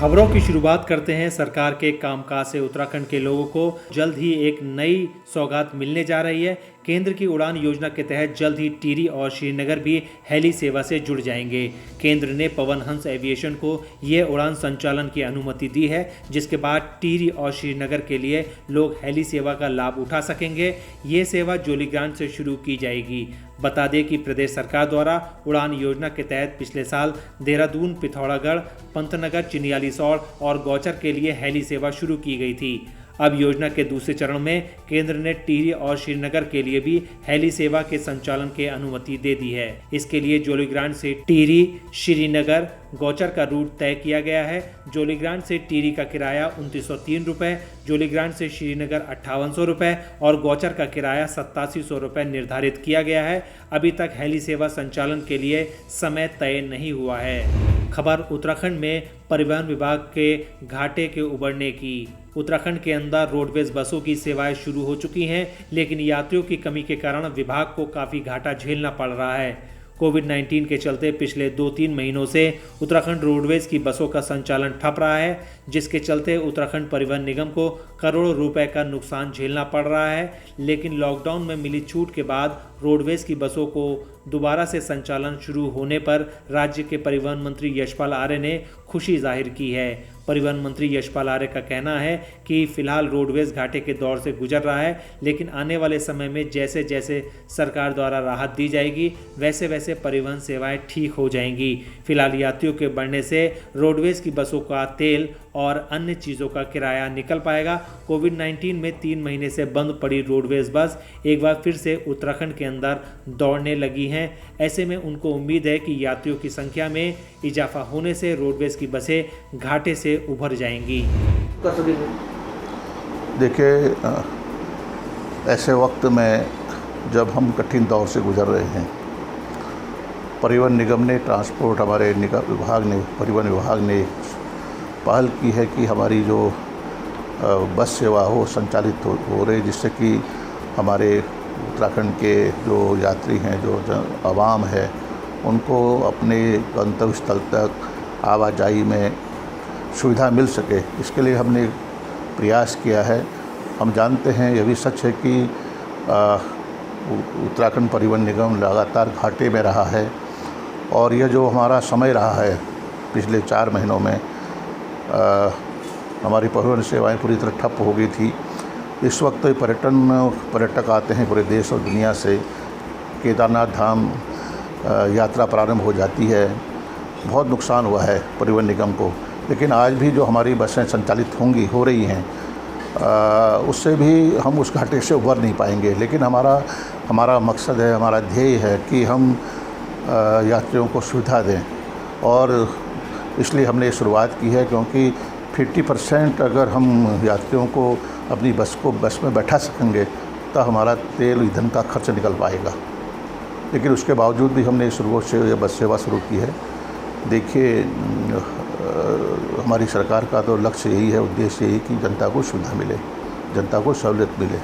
खबरों की शुरुआत करते हैं सरकार के कामकाज से। उत्तराखंड के लोगों को जल्द ही एक नई सौगात मिलने जा रही है। केंद्र की उड़ान योजना के तहत जल्द ही टिहरी और श्रीनगर भी हेली सेवा से जुड़ जाएंगे। केंद्र ने पवन हंस एविएशन को यह उड़ान संचालन की अनुमति दी है, जिसके बाद टिहरी और श्रीनगर के लिए लोग हेली सेवा का लाभ उठा सकेंगे। ये सेवा जोलीग्रांट से शुरू की जाएगी। बता दें कि प्रदेश सरकार द्वारा उड़ान योजना के तहत पिछले साल देहरादून, पिथौरागढ़, पंतनगर, चिन्यालीसौड़ और गौचर के लिए हेली सेवा शुरू की गई थी। अब योजना के दूसरे चरण में केंद्र ने टिहरी और श्रीनगर के लिए भी हेली सेवा के संचालन की अनुमति दे दी है। इसके लिए जोलीग्रांट से टिहरी, श्रीनगर, गौचर का रूट तय किया गया है। जोलीग्रांट से टिहरी का किराया 2903 रुपये, जोलीग्रांट से श्रीनगर 5800 रुपये और गौचर का किराया 8700 रुपये निर्धारित किया गया है। अभी तक हेली सेवा संचालन के लिए समय तय नहीं हुआ है। खबर उत्तराखंड में परिवहन विभाग के घाटे के उबरने की। उत्तराखंड के अंदर रोडवेज बसों की सेवाएं शुरू हो चुकी हैं, लेकिन यात्रियों की कमी के कारण विभाग को काफ़ी घाटा झेलना पड़ रहा है। कोविड-19 के चलते पिछले 2-3 महीनों से उत्तराखंड रोडवेज की बसों का संचालन ठप रहा है, जिसके चलते उत्तराखंड परिवहन निगम को करोड़ों रुपए का नुकसान झेलना पड़ रहा है। लेकिन लॉकडाउन में मिली छूट के बाद रोडवेज की बसों को दोबारा से संचालन शुरू होने पर राज्य के परिवहन मंत्री यशपाल आर्य ने खुशी जाहिर की है। परिवहन मंत्री यशपाल आर्य का कहना है कि फिलहाल रोडवेज घाटे के दौर से गुजर रहा है, लेकिन आने वाले समय में जैसे जैसे सरकार द्वारा राहत दी जाएगी वैसे वैसे परिवहन सेवाएं ठीक हो जाएंगी। फिलहाल यात्रियों के बढ़ने से रोडवेज की बसों का तेल और अन्य चीज़ों का किराया निकल पाएगा। कोविड-19 में 3 महीने से बंद पड़ी रोडवेज बस एक बार फिर से उत्तराखंड के अंदर दौड़ने लगी हैं। ऐसे में उनको उम्मीद है कि यात्रियों की संख्या में इजाफा होने से रोडवेज की बसें घाटे से उभर जाएंगी। देखिए, ऐसे वक्त में जब हम कठिन दौर से गुजर रहे हैं, परिवहन निगम ने, ट्रांसपोर्ट हमारे परिवहन विभाग ने पहल की है कि हमारी जो बस सेवा हो संचालित हो रही, जिससे कि हमारे उत्तराखंड के जो यात्री हैं, जो आवाम है, उनको अपने गंतव्य स्थल तक आवाजाही में सुविधा मिल सके। इसके लिए हमने प्रयास किया है। हम जानते हैं, यह भी सच है कि उत्तराखंड परिवहन निगम लगातार घाटे में रहा है और यह जो हमारा समय रहा है पिछले 4 महीनों में, हमारी परिवहन सेवाएं पूरी तरह ठप हो गई थी। इस वक्त पर्यटक आते हैं पूरे देश और दुनिया से। केदारनाथ धाम यात्रा प्रारंभ हो जाती है। बहुत नुकसान हुआ है परिवहन निगम को, लेकिन आज भी जो हमारी बसें संचालित हो रही हैं, उससे भी हम उस घाटे से उभर नहीं पाएंगे। लेकिन हमारा मकसद है, हमारा ध्येय है कि हम यात्रियों को सुविधा दें, और इसलिए हमने शुरुआत की है, क्योंकि 50% अगर हम यात्रियों को अपनी बस में बैठा सकेंगे तो हमारा तेल ईंधन का खर्च निकल पाएगा। लेकिन उसके बावजूद भी हमने शुरू से ये बस सेवा शुरू की है। देखिए, हमारी सरकार का तो लक्ष्य यही है, उद्देश्य यही कि जनता को सुविधा मिले, जनता को सहूलियत मिले।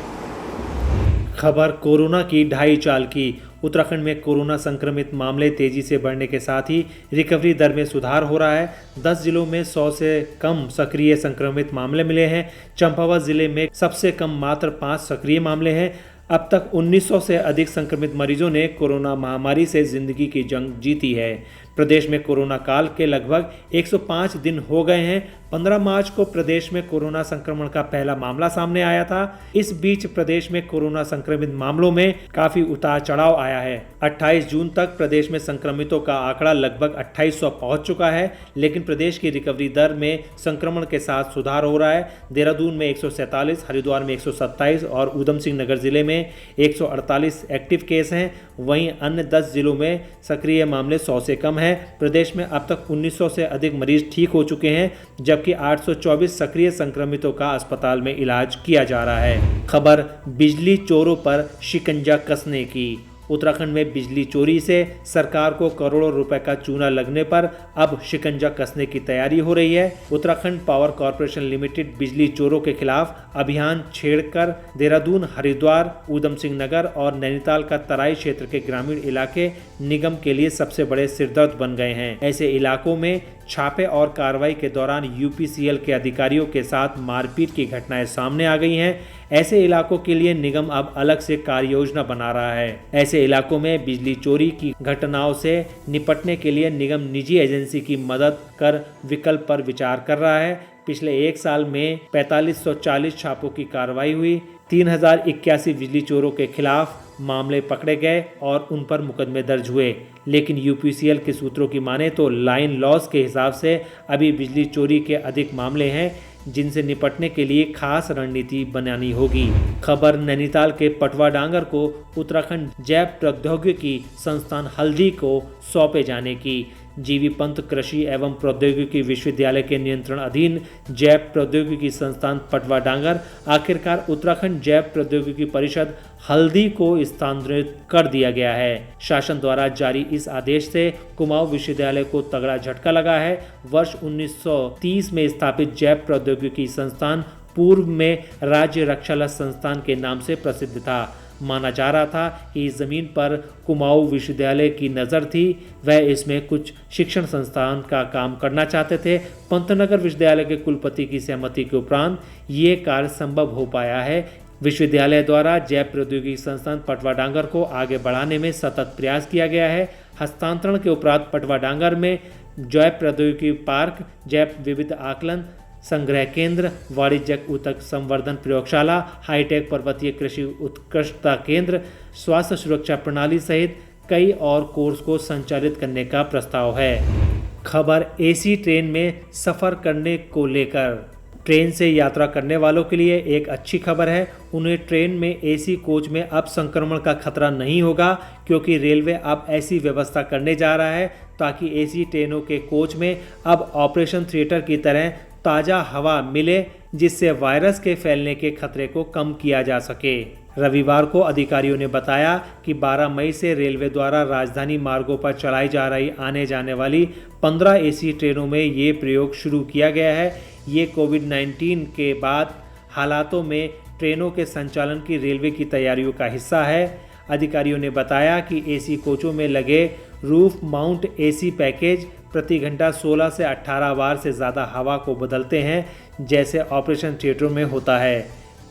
खबर कोरोना की ढाई चाल की। उत्तराखंड में कोरोना संक्रमित मामले तेजी से बढ़ने के साथ ही रिकवरी दर में सुधार हो रहा है। 10 जिलों में 100 से कम सक्रिय संक्रमित मामले मिले हैं। चंपावत जिले में सबसे कम मात्र 5 सक्रिय मामले हैं। अब तक 1900 से अधिक संक्रमित मरीजों ने कोरोना महामारी से जिंदगी की जंग जीती है। प्रदेश में कोरोना काल के लगभग 105 दिन हो गए हैं। 15 मार्च को प्रदेश में कोरोना संक्रमण का पहला मामला सामने आया था। इस बीच प्रदेश में कोरोना संक्रमित मामलों में काफी उतार चढ़ाव आया है। 28 जून तक प्रदेश में संक्रमितों का आंकड़ा लगभग 2800 पहुंच चुका है, लेकिन प्रदेश की रिकवरी दर में संक्रमण के साथ सुधार हो रहा है। देहरादून में 147, हरिद्वार में 127 और ऊधम सिंह नगर जिले में 148 एक्टिव केस हैं। वहीं अन्य 10 जिलों में सक्रिय मामले 100 से कम हैं। प्रदेश में अब तक 1900 से अधिक मरीज ठीक हो चुके हैं, जबकि 824 सक्रिय संक्रमितों का अस्पताल में इलाज किया जा रहा है। खबर बिजली चोरों पर शिकंजा कसने की। उत्तराखंड में बिजली चोरी से सरकार को करोड़ों रुपए का चूना लगने पर अब शिकंजा कसने की तैयारी हो रही है। उत्तराखंड पावर कॉर्पोरेशन लिमिटेड बिजली चोरों के खिलाफ अभियान छेड़कर देहरादून, हरिद्वार, ऊधम सिंह नगर और नैनीताल का तराई क्षेत्र के ग्रामीण इलाके निगम के लिए सबसे बड़े सिरदर्द बन गए हैं। ऐसे इलाकों में छापे और कार्रवाई के दौरान यूपीसीएल के अधिकारियों के साथ मारपीट की घटनाएं सामने आ गई हैं। ऐसे इलाकों के लिए निगम अब अलग से कार्य योजना बना रहा है। ऐसे इलाकों में बिजली चोरी की घटनाओं से निपटने के लिए निगम निजी एजेंसी की मदद कर विकल्प पर विचार कर रहा है। पिछले एक साल में 4540 छापों की कार्रवाई हुई, 3081 बिजली चोरों के खिलाफ मामले पकड़े गए और उन पर मुकदमे दर्ज हुए। लेकिन यूपीसीएल के सूत्रों की माने तो लाइन लॉस के हिसाब से अभी बिजली चोरी के अधिक मामले हैं, जिनसे निपटने के लिए खास रणनीति बनानी होगी। खबर नैनीताल के पटवा डांगर को उत्तराखंड जैव प्रौद्योगिकी संस्थान हल्दी को सौंपे जाने की। जीवी पंत कृषि एवं प्रौद्योगिकी विश्वविद्यालय के नियंत्रण अधीन जैव प्रौद्योगिकी संस्थान पटवा डांगर आखिरकार उत्तराखंड जैव प्रौद्योगिकी परिषद हल्दी को स्थानांतरित कर दिया गया है। शासन द्वारा जारी इस आदेश से कुमाऊं विश्वविद्यालय को तगड़ा झटका लगा है। वर्ष 1930 में स्थापित जैव प्रौद्योगिकी संस्थान पूर्व में राज्य रक्षालय संस्थान के नाम से प्रसिद्ध था। माना जा रहा था कि इस जमीन पर कुमाऊं विश्वविद्यालय की नज़र थी। वह इसमें कुछ शिक्षण संस्थान का काम करना चाहते थे। पंतनगर विश्वविद्यालय के कुलपति की सहमति के उपरांत ये कार्य संभव हो पाया है। विश्वविद्यालय द्वारा जैव प्रौद्योगिकी संस्थान पटवा डांगर को आगे बढ़ाने में सतत प्रयास किया गया है। हस्तांतरण के उपरांत पटवा डांगर में जैव प्रौद्योगिकी पार्क, जैव विविध आकलन संग्रह केंद्र, वाणिज्यिक ऊतक संवर्धन प्रयोगशाला, हाईटेक पर्वतीय कृषि उत्कृष्टता केंद्र, स्वास्थ्य सुरक्षा प्रणाली सहित कई और कोर्स को संचालित करने का प्रस्ताव है। खबर एसी ट्रेन में सफ़र करने को लेकर। ट्रेन से यात्रा करने वालों के लिए एक अच्छी खबर है। उन्हें ट्रेन में एसी कोच में अब संक्रमण का खतरा नहीं होगा, क्योंकि रेलवे अब ऐसी व्यवस्था करने जा रहा है ताकि एसी ट्रेनों के कोच में अब ऑपरेशन थिएटर की तरह ताज़ा हवा मिले, जिससे वायरस के फैलने के खतरे को कम किया जा सके। रविवार को अधिकारियों ने बताया कि 12 मई से रेलवे द्वारा राजधानी मार्गों पर चलाई जा रही आने जाने वाली 15 एसी ट्रेनों में ये प्रयोग शुरू किया गया है। ये कोविड-19 के बाद हालातों में ट्रेनों के संचालन की रेलवे की तैयारियों का हिस्सा है। अधिकारियों ने बताया कि एसी कोचों में लगे रूफ माउंट एसी पैकेज प्रति घंटा 16 से 18 बार से ज़्यादा हवा को बदलते हैं, जैसे ऑपरेशन थिएटरों में होता है।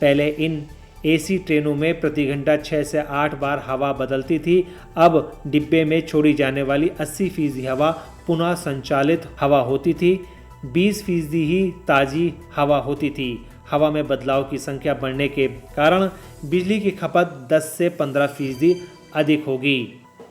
पहले इन एसी ट्रेनों में प्रति घंटा 6 से 8 बार हवा बदलती थी। अब डिब्बे में छोड़ी जाने वाली 80% हवा पुनः संचालित हवा होती थी, 20% ही ताज़ी हवा होती थी। हवा में बदलाव की संख्या बढ़ने के कारण बिजली की खपत 10 से 15% अधिक होगी।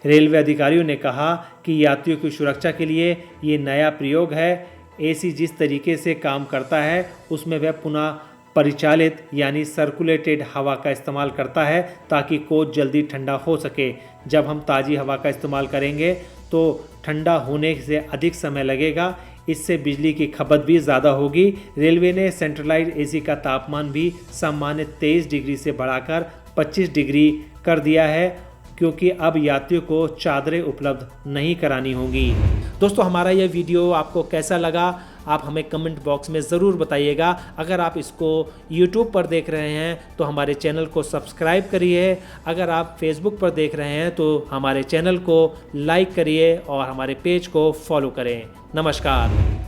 रेलवे अधिकारियों ने कहा कि यात्रियों की सुरक्षा के लिए ये नया प्रयोग है। एसी जिस तरीके से काम करता है उसमें वह पुनः परिचालित यानी सर्कुलेटेड हवा का इस्तेमाल करता है ताकि कोच जल्दी ठंडा हो सके। जब हम ताज़ी हवा का इस्तेमाल करेंगे तो ठंडा होने से अधिक समय लगेगा, इससे बिजली की खपत भी ज़्यादा होगी। रेलवे ने सेंट्रलाइज्ड एसी का तापमान भी सामान्य 23 डिग्री से बढ़ाकर 25 डिग्री कर दिया है, क्योंकि अब यात्रियों को चादरें उपलब्ध नहीं करानी होंगी। दोस्तों, हमारा यह वीडियो आपको कैसा लगा आप हमें कमेंट बॉक्स में ज़रूर बताइएगा। अगर आप इसको YouTube पर देख रहे हैं तो हमारे चैनल को सब्सक्राइब करिए। अगर आप Facebook पर देख रहे हैं तो हमारे चैनल को लाइक करिए और हमारे पेज को फॉलो करें। नमस्कार।